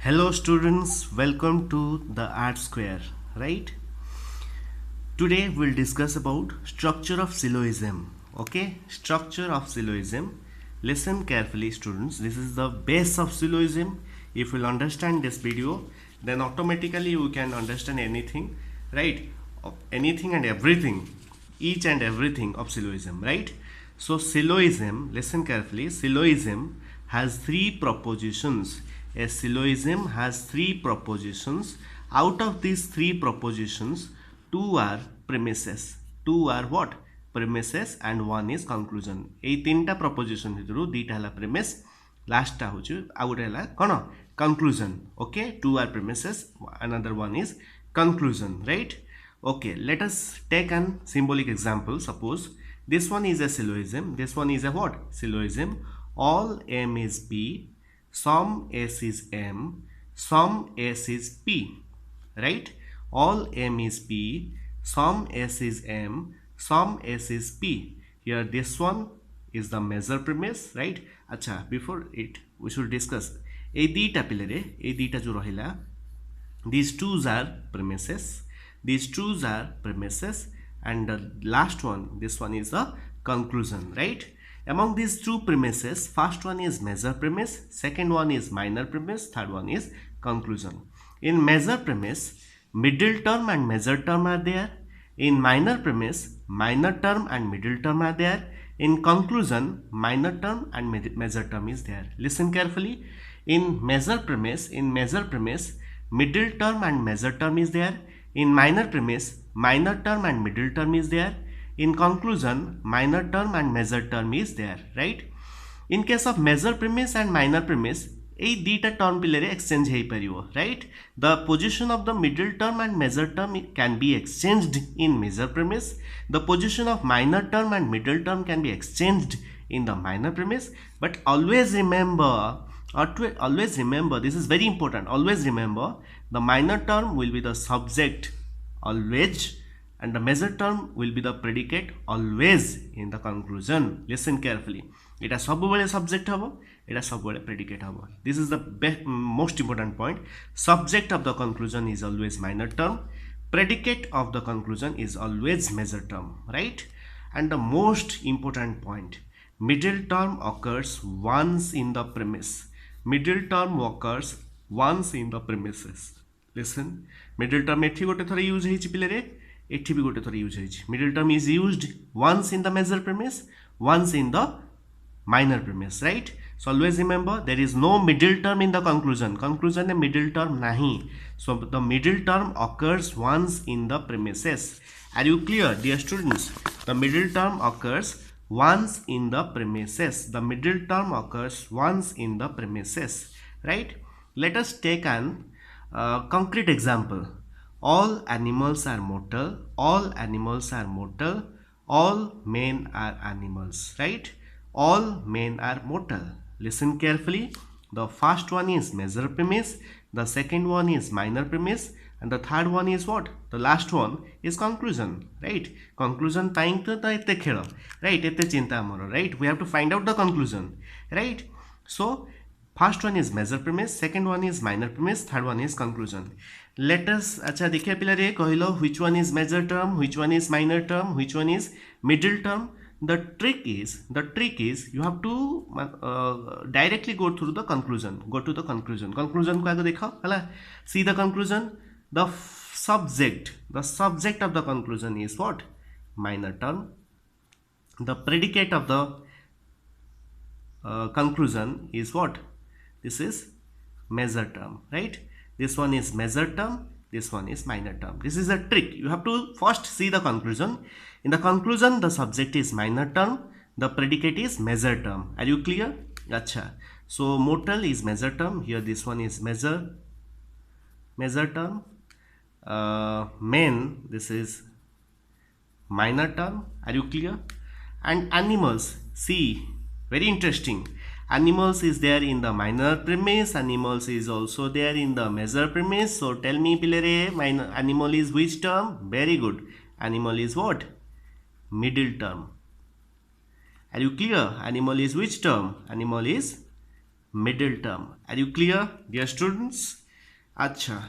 Hello students, welcome to the art square, right? Today we'll discuss about structure of syllogism. Okay, structure of syllogism. Listen carefully students, this is the base of syllogism. If you'll understand this video, then automatically you can understand anything, right? Anything and everything, each and everything of syllogism, right? So syllogism, listen carefully, syllogism has three propositions. A syllogism has three propositions. Out of these three propositions, two are premises. Two are what? Premises and one is conclusion. এই তিনটা proposition ভিতରୁ দুইটা হলা premise, lastটা হচ্ছে ଆଉ ଗୋଟେ ହେଲା କ'ଣ? Conclusion. Okay, two are premises, another one is conclusion, right? Okay, let us take an symbolic example. Suppose this one is a syllogism, this one is a what? Syllogism. All m is b, sum s is m, sum s is p, right? All m is p, sum s is m, sum s is p. Here this one is the measure premise, right? Acha, before it we should discuss ei duita pilare, ei duita jo rahila, these twos are premises, these twos are premises, and the last one, this one is the conclusion, right? Among these two premises, first one is measure premise, second one is minor premise, third one is conclusion. In measure premise, middle term and measure term are there. In minor premise, minor term and middle term are there. In conclusion, minor term and measure term is there. Listen carefully. In measure premise, middle term and measure term is there. In minor premise, minor term and middle term is there. In conclusion, minor term and measure term is there, right? In case of measure premise and minor premise, এই দুইটা term পিলারে exchange হই পারিব, right? The position of the middle term and measure term can be exchanged in measure premise. The position of minor term and middle term can be exchanged in the minor premise. But always remember, this is very important, always remember the minor term will be the subject always, and the measure term will be the predicate always in the conclusion. Listen carefully. It is सबुबेले subject हबो, it is सबुबेले predicate हबो. This is the most important point. Subject of the conclusion is always minor term. Predicate of the conclusion is always measure term, right? And the most important point, middle term occurs once in the premise. Middle term occurs once in the premises. Listen, middle term एठी गोटे थोड़ा use हेछि पिलेरे, एठी भी गोटे थोड़ा use हेछि. Middle term is used once in the measure premise, once in the minor premise, right? So always remember there is no middle term in the conclusion. Conclusion a middle term nahi. So the middle term occurs once in the premises. Are you clear, dear students? The middle term occurs once in the premises. The middle term occurs once in the premises, right? Let us take an concrete example. All animals are mortal. All animals are mortal. All men are animals, right? All men are mortal. Listen carefully. The first one is measure premise, the second one is minor premise, and the third one is what? The last one is conclusion, right? Conclusion time to ta ete khelo, right? Ete chinta amaro, right? We have to find out the conclusion, right? So first one is measure premise, second one is minor premise, third one is conclusion. Let us acha dekhiya pilare kahilo which one is measure term, which one is minor term, which one is middle term. The trick is you have to directly go through the conclusion. Go to the conclusion. Conclusion ko ago dekho hala. See the conclusion. The subject of the conclusion is what? Minor term. The predicate of the conclusion is what? This is measure term, right? This one is measure term, this one is minor term. This is a trick. You have to first see the conclusion. In the conclusion, the subject is minor term, the predicate is measure term. Are you clear? Acha. So mortal is measure term. Here this one is measure term. Men, this is minor term. Are you clear? And animals, see, very interesting. Animals is there in the minor premise, animals is also there in the measure premise. So tell me pilare, animal is which term? Very good. Animal is what? Middle term. Are you clear? Animal is which term? Animal is middle term. Are you clear, dear students? Acha.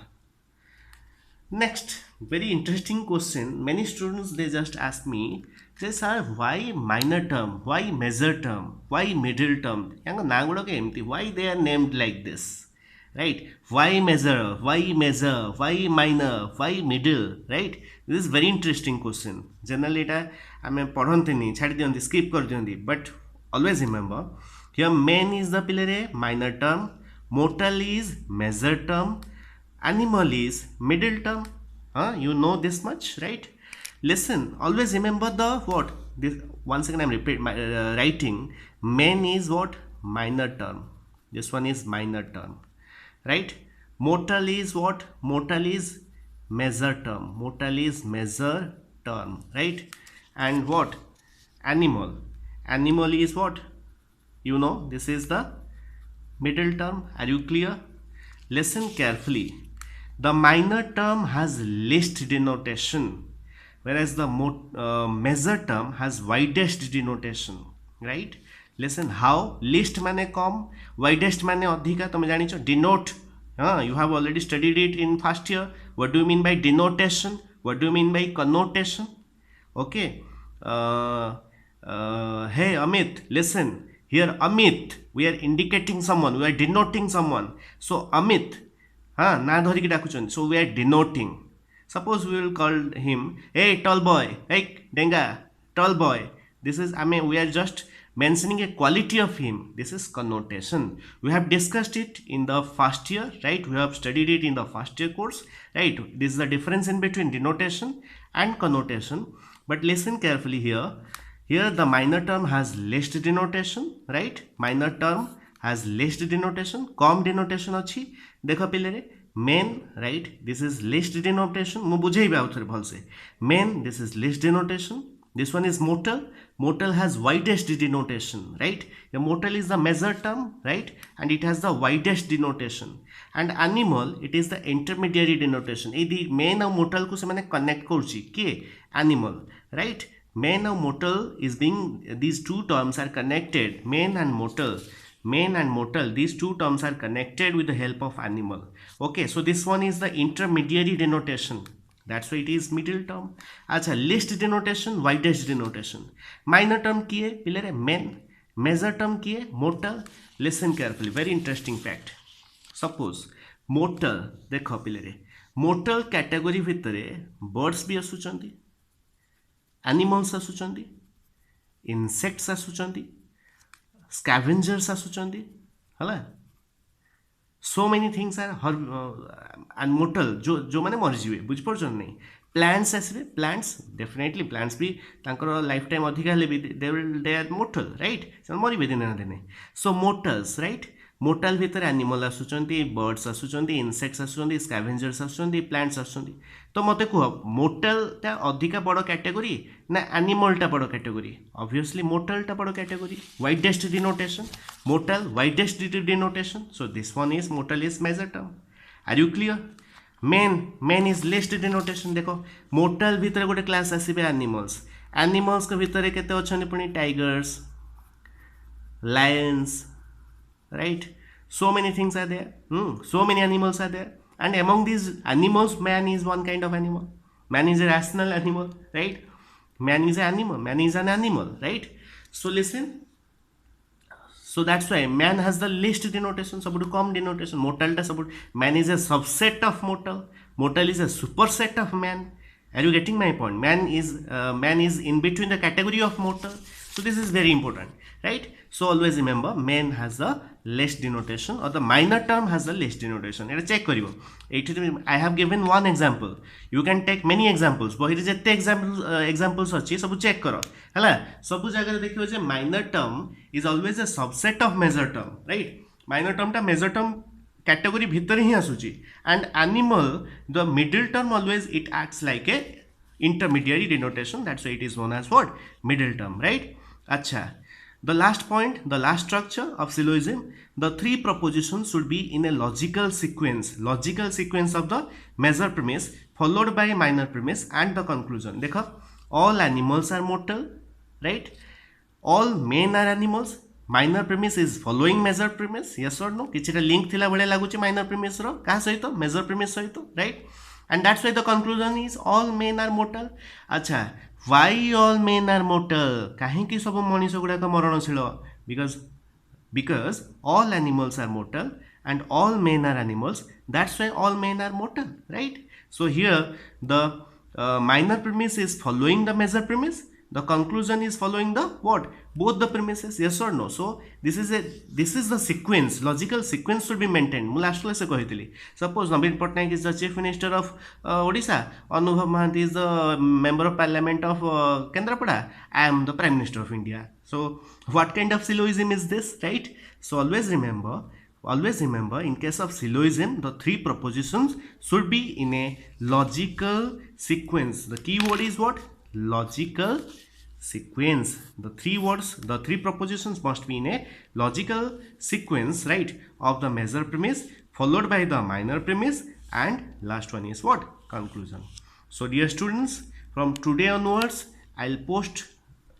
Next, very interesting question. Many students, they just ask me, they sir, why minor term, why major term, why middle term? Why they are named like this? Right? Why major, why minor, why middle? Right? This is very interesting question. Generally, it I पढ़ंती छाड़ दियंती, skip कर दियंती. But always remember, here main is the pillar, minor term, mortal is major term, animal is middle term. You know this much, right? Listen, always remember the what this. Once again I'm writing, main is what, minor term. This one is minor term, right? Mortal is what, mortal is major term, mortal is major term, right? And what, animal, animal is what, this is the middle term. Are you clear? Listen carefully. The minor term has least denotation, whereas the major term has widest denotation, right? Listen, how least mane come, widest mane अधिका. तुम जानिଛ denote. You have already studied it in first year. What do you mean by denotation? What do you mean by connotation? Okay. Hey Amit, listen. Here Amit, we are indicating someone, we are denoting someone. So Amit, na dhari ki dakuchon. So we are denoting. Suppose we will call him, hey tall boy, hey denga, tall boy. This is, we are just mentioning a quality of him. This is connotation. We have discussed it in the first year, right? We have studied it in the first year course, right? This is the difference in between denotation and connotation. But listen carefully here. Here the minor term has least denotation, right? Minor term has least denotation. Come denotation अच्छी. देखो पिले रे, main, right? This is least denotation. मु बुझेइबे आउ थरे भल से. Main, this is least denotation. This one is mortal. Mortal has widest denotation, right? The mortal is the major term, right? And it has the widest denotation. And animal, it is the intermediary denotation. The main और mortal को से मैंने connect करूची के animal, right? Main and mortal is being, these two terms are connected. Main and mortal, these two terms are connected with the help of animal. Okay, so this one is the intermediary denotation. That's why it is middle term. Acha, least denotation, widest denotation. Minor term ki hai? Pillar main. Major term ki hai? Mortal. Listen carefully. Very interesting fact. Suppose mortal, dekho pillar mortal category bhitare birds bhi asuchanti, animals asuchanti, insects asuchanti, scavengers asuchanti, hala. So many things are and mortal जो माने मर जीवे बुझ पड़छन नहीं. Plants आसबे, plants definitely plants भी तांकर life time अधिका ले भी they are mortal, right? से मरिबे दिन ना दिन. So mortals, right? Mortal भितर animal आसुचंती, birds आसुचंती, insects आसुचंती, scavengers आसुचंती, plants आसुचंती. तो मते कुह mortal ता अधिका बड़ कैटेगरी ना animal ता बड़ कैटेगरी? Obviously mortal ता बड़ category. Widest denotation, mortal, widest denotation. So this one is mortal is major term. Are you clear? Main is least denotation. देखो mortal भितर गोटे क्लास आसीबे animals. Animals के भितर केते अछन पुनी tigers, lions, right? So many things are there. So many animals are there. And among these animals, man is one kind of animal. Man is a rational animal, right? Man is an animal. Man is an animal, right? So listen. So that's why man has the least denotation, सबुठ come denotation. Mortal टा सबुठ, man is a subset of mortal. Mortal is a superset of man. Are you getting my point? Man is in between the category of mortal. So this is very important, right? So always remember, man has the less denotation, or the minor term has the less denotation. It check karibo. I have given one example. You can take many examples. But here jette examples achi sabu check karo. Hala, sabu jaga re dekhibo je minor term is always a subset of major term, right? Minor term ta major term category bhitar hi asuchi. And animal, the middle term always it acts like a intermediary denotation. That's why it is known as what? Middle term, right? Acha. The last point, the last structure of syllogism, the three propositions should be in a logical sequence of the major premise followed by a minor premise and the conclusion. Dekho, all animals are mortal, right? All men are animals, minor premise is following major premise, yes or no? किछिटा link थिला बळे लागुची minor premise रो का सहित major premise सहित, right? And that's why the conclusion is all men are mortal. अच्छा, why all men are mortal? काहेकि सब Manish गुड़ाक मरणशील? Because all animals are mortal and all men are animals. That's why all men are mortal, right? So here the minor premise is following the major premise. The conclusion is following the what? Both the premises, yes or no? So this is the sequence, logical sequence should be maintained. Mu last class कहइतली. Suppose Navin Patnaik is the chief minister of Odisha, Anubhav Mahanti is the member of parliament of Kendrapada. I am the prime minister of India. So what kind of syllogism is this, right? So always remember in case of syllogism, the three propositions should be in a logical sequence. The key word is what? Logical sequence. The three propositions must be in a logical sequence, right, of the major premise followed by the minor premise, and last one is what? Conclusion. So dear students, from today onwards I'll post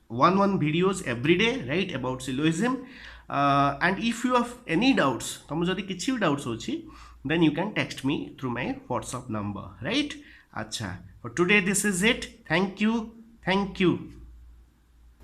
one videos every day, right, about syllogism, and if you have any doubts, then you can text me through my WhatsApp number, right? Acha, for today this is it. Thank you.